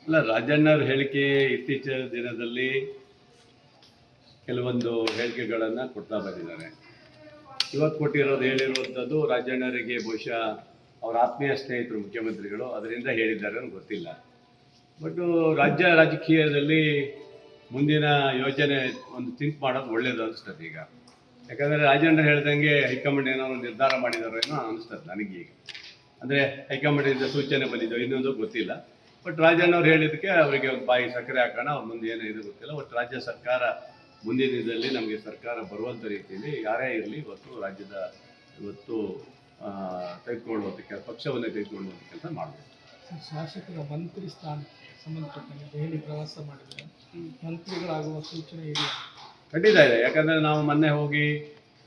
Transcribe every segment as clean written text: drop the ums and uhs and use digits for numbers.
ಅಲ್ಲ, ರಾಜಣ್ಣವ್ರ ಹೇಳಿಕೆ ಇತ್ತೀಚಿನ ದಿನದಲ್ಲಿ ಕೆಲವೊಂದು ಹೇಳಿಕೆಗಳನ್ನು ಕೊಡ್ತಾ ಬಂದಿದ್ದಾರೆ. ಇವತ್ತು ಕೊಟ್ಟಿರೋದು ಹೇಳಿರುವಂಥದ್ದು ರಾಜಣ್ಣವರಿಗೆ ಬಹುಶಃ ಅವರ ಆತ್ಮೀಯ ಸ್ನೇಹಿತರು ಮುಖ್ಯಮಂತ್ರಿಗಳು ಅದರಿಂದ ಹೇಳಿದ್ದಾರೆ ಅಂತ ಗೊತ್ತಿಲ್ಲ. ಬಟ್ ರಾಜಕೀಯದಲ್ಲಿ ಮುಂದಿನ ಯೋಜನೆ ಒಂದು ಥಿಂಕ್ ಮಾಡೋದು ಒಳ್ಳೇದು ಅನಿಸ್ತದೆ ಈಗ. ಯಾಕಂದರೆ ರಾಜಣ್ಣ ಹೇಳ್ದಂಗೆ ಹೈಕಮಾಂಡ್ ಏನೋ ನಿರ್ಧಾರ ಮಾಡಿದಾರೋ ಏನೋ ಅನಿಸ್ತದೆ ನನಗೀಗ. ಅಂದರೆ ಹೈಕಮಾಂಡಿಂದ ಸೂಚನೆ ಬಂದಿದ್ದೋ ಇನ್ನೊಂದು ಗೊತ್ತಿಲ್ಲ. ಬಟ್ ರಾಜಣ್ಣವ್ರು ಹೇಳಿದ್ದಕ್ಕೆ ಅವರಿಗೆ ಒಂದು ಬಾಯಿ ಸಕ್ಕರೆ ಹಾಕೋಣ, ಅವ್ರ ಮುಂದೆ ಏನೋ ಇದು ಗೊತ್ತಿಲ್ಲ. ಬಟ್ ರಾಜ್ಯ ಸರ್ಕಾರ ಮುಂದಿನ ದಿನದಲ್ಲಿ ನಮಗೆ ಸರ್ಕಾರ ಬರುವಂಥ ರೀತಿಯಲ್ಲಿ ಯಾರೇ ಇರಲಿ ಇವತ್ತು ತೆಗೆದುಕೊಳ್ಳುವಂಥ ಪಕ್ಷವನ್ನೇ ತೆಗೆದುಕೊಳ್ಳುವಂಥ ಕೆಲಸ ಮಾಡಬೇಕು. ಶಾಸಕರ ಮಂತ್ರಿ ಸ್ಥಾನ ಸಂಬಂಧಪಟ್ಟಂತೆ ದೆಹಲಿ ಪ್ರವಾಸ ಮಾಡಿದರೆ ಮಂತ್ರಿಗಳಾಗುವ ಸೂಚನೆ ಇದೆಯಾ? ಖಂಡಿತ ಇದೆ. ಯಾಕಂದರೆ ನಾವು ಮೊನ್ನೆ ಹೋಗಿ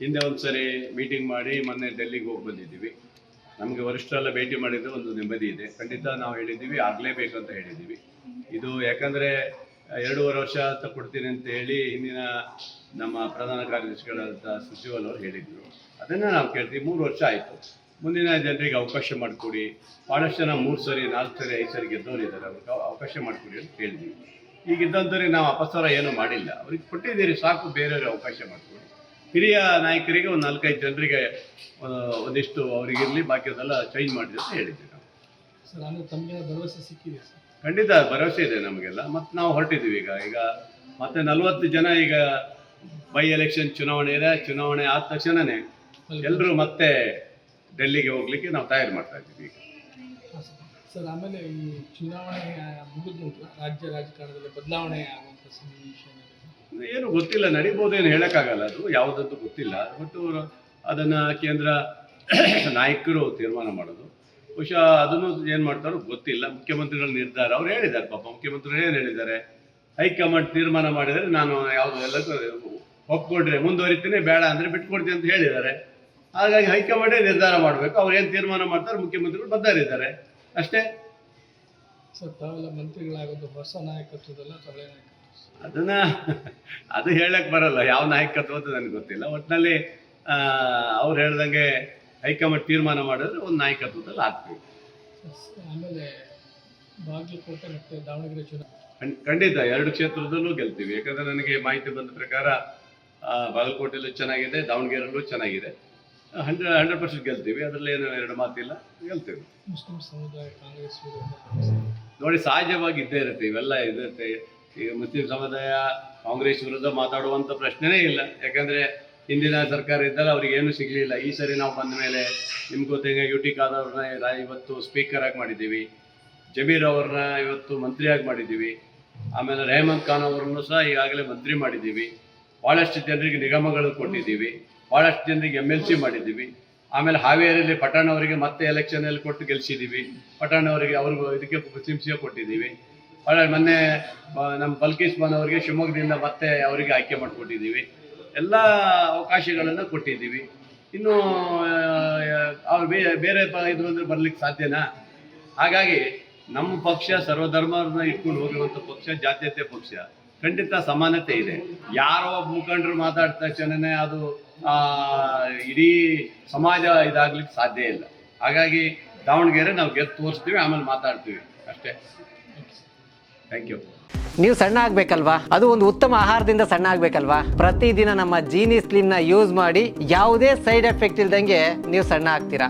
ಹಿಂದೆ ಒಂದು ಸರಿ ಮೀಟಿಂಗ್ ಮಾಡಿ ಮೊನ್ನೆ ಡೆಲ್ಲಿಗೆ ಹೋಗಿ ಬಂದಿದ್ದೀವಿ. ನಮಗೆ ವರಿಷ್ಠರೆಲ್ಲ ಭೇಟಿ ಮಾಡಿದ್ದು ಒಂದು ನೆಮ್ಮದಿ ಇದೆ. ಖಂಡಿತ ನಾವು ಹೇಳಿದ್ದೀವಿ, ಆಗಲೇಬೇಕು ಅಂತ ಹೇಳಿದ್ದೀವಿ. ಇದು ಯಾಕಂದರೆ 2.5 ವರ್ಷ ಅಂತ ಕೊಡ್ತೀನಿ ಅಂತ ಹೇಳಿ ಹಿಂದಿನ ನಮ್ಮ ಪ್ರಧಾನ ಕಾರ್ಯದರ್ಶಿಗಳಾದಂಥ ಸಚಿವರು ಹೇಳಿದರು. ಅದನ್ನು ನಾವು ಕೇಳ್ತೀವಿ. 3 ವರ್ಷ ಆಯಿತು. ಮುಂದಿನ ಜನರಿಗೆ ಅವಕಾಶ ಮಾಡಿಕೊಡಿ. ಭಾಳಷ್ಟು ಜನ 3 ಸರಿ 4 ಸರಿ 5 ಸರಿ ಗೆದ್ದವರಿದ್ದಾರೆ, ಅವ್ರಿಗೆ ಅವಕಾಶ ಮಾಡಿಕೊಡಿ ಅಂತ ಕೇಳಿದ್ವಿ. ಈಗಿದ್ದಂಥವ್ರಿಗೆ ನಾವು ಅಪಸ್ವರ ಏನೂ ಮಾಡಿಲ್ಲ. ಅವ್ರಿಗೆ ಕೊಟ್ಟಿದ್ದೀರಿ, ಸಾಕು, ಬೇರೆಯವ್ರಿಗೆ ಅವಕಾಶ ಮಾಡಿಕೊಡಿ. ಹಿರಿಯ ನಾಯಕರಿಗೆ ಒಂದು 4-5 ಜನರಿಗೆ ಒಂದಿಷ್ಟು ಅವರಿಗಿರಲಿ, ಬಾಕಿಯದೆಲ್ಲ ಚೇಂಜ್ ಮಾಡಿದೆ ಅಂತ ಹೇಳಿದ್ವಿ ನಾವು. ಸರ್, ಅಂದರೆ ತಮಗೆ ಭರವಸೆ ಸಿಕ್ಕಿದೆ ಸರ್? ಖಂಡಿತ ಭರವಸೆ ಇದೆ ನಮಗೆಲ್ಲ. ಮತ್ತು ನಾವು ಹೊರಟಿದ್ದೀವಿ ಈಗ ಮತ್ತೆ 40 ಜನ ಈಗ ಬೈ ಎಲೆಕ್ಷನ್ ಚುನಾವಣೆ ಇದೆ. ಚುನಾವಣೆ ಆದ ತಕ್ಷಣವೇ ಎಲ್ಲರೂ ಮತ್ತೆ ಡೆಲ್ಲಿಗೆ ಹೋಗ್ಲಿಕ್ಕೆ ನಾವು ತಯಾರು ಮಾಡ್ತಾ ಇದ್ದೀವಿ ಈಗ. ಸರ್, ಆಮೇಲೆ ಈ ಚುನಾವಣೆ ಮುಗಿದ ನಂತರ ರಾಜ್ಯ ರಾಜಕಾರಣದಲ್ಲಿ ಬದಲಾವಣೆ ಆಗುವಂಥ ಸನ್ನಿವೇಶ ಏನು ಗೊತ್ತಿಲ್ಲ, ನಡೀಬೋದೇನು ಹೇಳೋಕ್ಕಾಗಲ್ಲ. ಅದು ಯಾವುದಂತೂ ಗೊತ್ತಿಲ್ಲ. ಬಟ್ ಅದನ್ನು ಕೇಂದ್ರ ನಾಯಕರು ತೀರ್ಮಾನ ಮಾಡೋದು. ಬಹುಶಃ ಅದನ್ನು ಏನು ಮಾಡ್ತಾರೋ ಗೊತ್ತಿಲ್ಲ. ಮುಖ್ಯಮಂತ್ರಿಗಳ ನಿರ್ಧಾರ ಅವ್ರು ಹೇಳಿದ್ದಾರೆ. ಪಾಪ ಮುಖ್ಯಮಂತ್ರಿಗಳು ಏನು ಹೇಳಿದ್ದಾರೆ, ಹೈಕಮಾಂಡ್ ತೀರ್ಮಾನ ಮಾಡಿದರೆ ನಾನು ಯಾವುದು ಎಲ್ಲಕ್ಕೂ ಒಪ್ಕೊಂಡ್ರೆ ಮುಂದುವರಿತೀನಿ, ಬೇಡ ಅಂದರೆ ಬಿಟ್ಕೊಡ್ತೀನಿ ಅಂತ ಹೇಳಿದ್ದಾರೆ. ಹಾಗಾಗಿ ಹೈಕಮಾಂಡೇ ನಿರ್ಧಾರ ಮಾಡಬೇಕು. ಅವ್ರು ಏನು ತೀರ್ಮಾನ ಮಾಡ್ತಾರೆ ಮುಖ್ಯಮಂತ್ರಿಗಳು ಬದ್ಧರಿದ್ದಾರೆ ಅಷ್ಟೇ. ಸರ್, ತಾವೆಲ್ಲ ಮಂತ್ರಿಗಳಾಗೋದು ಹೊಸ ನಾಯಕತ್ವದಲ್ಲ ಹಳೆ ನಾಯಕತ್ವ? ಅದು ಹೇಳಕ್ಕೆ ಬರಲ್ಲ, ಯಾವ ನಾಯಕತ್ವ ಅಂತ ನನಗೆ ಗೊತ್ತಿಲ್ಲ. ಒಟ್ಟಿನಲ್ಲಿ ಅವ್ರು ಹೇಳ್ದಂಗೆ ಹೈಕಮಾಂಡ್ ತೀರ್ಮಾನ ಮಾಡಿದ್ರೆ ಒಂದು ನಾಯಕತ್ವದಲ್ಲಿ ಆಗ್ತೀವಿ. ಆಮೇಲೆ ಬಾಗಲಕೋಟೆ ಮತ್ತು ದಾವಣಗೆರೆ ಚುನಾವಣೆ ಖಂಡಿತ 2 ಕ್ಷೇತ್ರದಲ್ಲೂ ಗೆಲ್ತೀವಿ. ಯಾಕಂದರೆ ನನಗೆ ಮಾಹಿತಿ ಬಂದ ಪ್ರಕಾರ ಬಾಗಲಕೋಟೆಯಲ್ಲೂ ಚೆನ್ನಾಗಿದೆ, ದಾವಣಗೆರೆಯಲ್ಲೂ ಚೆನ್ನಾಗಿದೆ. 100% ಗೆಲ್ತೀವಿ. ಅದರಲ್ಲಿ ಏನು 2 ಮಾತಿಲ್ಲ, ಗೆಲ್ತೀವಿ. ಮುಸ್ಲಿಂ ಸಮುದಾಯ ಕಾಂಗ್ರೆಸ್ ನೋಡಿ, ಸಹಜವಾಗಿ ಇದ್ದೇ ಇರುತ್ತೆ, ಇವೆಲ್ಲ ಇರುತ್ತೆ. ಈಗ ಮುಸ್ಲಿಂ ಸಮುದಾಯ ಕಾಂಗ್ರೆಸ್ ವಿರುದ್ಧ ಮಾತಾಡುವಂಥ ಪ್ರಶ್ನೆನೇ ಇಲ್ಲ. ಯಾಕಂದರೆ ಹಿಂದಿನ ಸರ್ಕಾರ ಇದ್ದಾಗ ಅವ್ರಿಗೆ ಏನೂ ಸಿಗಲಿಲ್ಲ. ಈ ಸರಿ ನಾವು ಬಂದ ಮೇಲೆ ನಿಮ್ಗೆ ಗೊತ್ತಂಗೆ UT ಖಾದರ್ನ ಇವತ್ತು ಸ್ಪೀಕರ್ ಆಗಿ ಮಾಡಿದ್ದೀವಿ, ಜಮೀರ್ ಅವ್ರನ್ನ ಇವತ್ತು ಮಂತ್ರಿಯಾಗಿ ಮಾಡಿದ್ದೀವಿ, ಆಮೇಲೆ ರೆಹಮಾನ್ ಖಾನ್ ಅವರನ್ನು ಸಹ ಈಗಾಗಲೇ ಮಂತ್ರಿ ಮಾಡಿದ್ದೀವಿ. ಭಾಳಷ್ಟು ಜನರಿಗೆ ನಿಗಮಗಳು ಕೊಟ್ಟಿದ್ದೀವಿ, ಭಾಳಷ್ಟು ಜನರಿಗೆ MLC ಮಾಡಿದ್ದೀವಿ. ಆಮೇಲೆ ಹಾವೇರಿಯಲ್ಲಿ ಪಠಾಣ್ ಅವರಿಗೆ ಮತ್ತೆ ಎಲೆಕ್ಷನಲ್ಲಿ ಕೊಟ್ಟು ಗೆಲ್ಲಿಸಿದ್ದೀವಿ. ಪಠಾಣ್ ಅವರಿಗೆ ಅವ್ರಿಗೂ ಇದಕ್ಕೆ ಮುಸ್ಲಿಮ್ಸಿಗೆ ಕೊಟ್ಟಿದ್ದೀವಿ. ಮೊನ್ನೆ ನಮ್ಮ ಬಲ್ಕೀಸ್ ಬಾನ್ ಅವರಿಗೆ ಶಿವಮೊಗ್ಗದಿಂದ ಮತ್ತೆ ಅವರಿಗೆ ಆಯ್ಕೆ ಮಾಡಿಕೊಟ್ಟಿದ್ದೀವಿ. ಎಲ್ಲ ಅವಕಾಶಗಳನ್ನು ಕೊಟ್ಟಿದ್ದೀವಿ. ಇನ್ನು ಅವ್ರು ಬೇರೆ ಇದು ಅಂದರೆ ಬರಲಿಕ್ಕೆ ಸಾಧ್ಯನಾ? ಹಾಗಾಗಿ ನಮ್ಮ ಪಕ್ಷ ಸರ್ವಧರ್ಮರನ್ನ ಇಟ್ಕೊಂಡು ಹೋಗಿರುವಂಥ ಪಕ್ಷ, ಜಾತ್ಯತೀತ ಪಕ್ಷ. ಖಂಡಿತ ಸಮಾನತೆ ಇದೆ. ಯಾರೋ ಮುಖಂಡರು ಮಾತಾಡಿದ ತಕ್ಷಣವೇ ಅದು ಇಡೀ ಸಮಾಜ ಇದಾಗ್ಲಿಕ್ಕೆ ಸಾಧ್ಯ ಇಲ್ಲ. ಹಾಗಾಗಿ ದಾವಣಗೆರೆ ನಾವು ಗೆದ್ದು ತೋರಿಸ್ತೀವಿ, ಆಮೇಲೆ ಮಾತಾಡ್ತೀವಿ ಅಷ್ಟೇ. Thank you. ನೀವು ಸಣ್ಣ ಆಗ್ಬೇಕಲ್ವಾ? ಅದು ಒಂದು ಉತ್ತಮ ಆಹಾರದಿಂದ ಸಣ್ಣ ಆಗ್ಬೇಕಲ್ವಾ? ಪ್ರತಿದಿನ ನಮ್ಮ ಜೀನಿ ಸ್ಲಿಮ್ನ ಯೂಸ್ ಮಾಡಿ ಯಾವುದೇ ಸೈಡ್ ಎಫೆಕ್ಟ್ ಇಲ್ದಂಗೆ ನೀವು ಸಣ್ಣ ಆಗ್ತೀರಾ.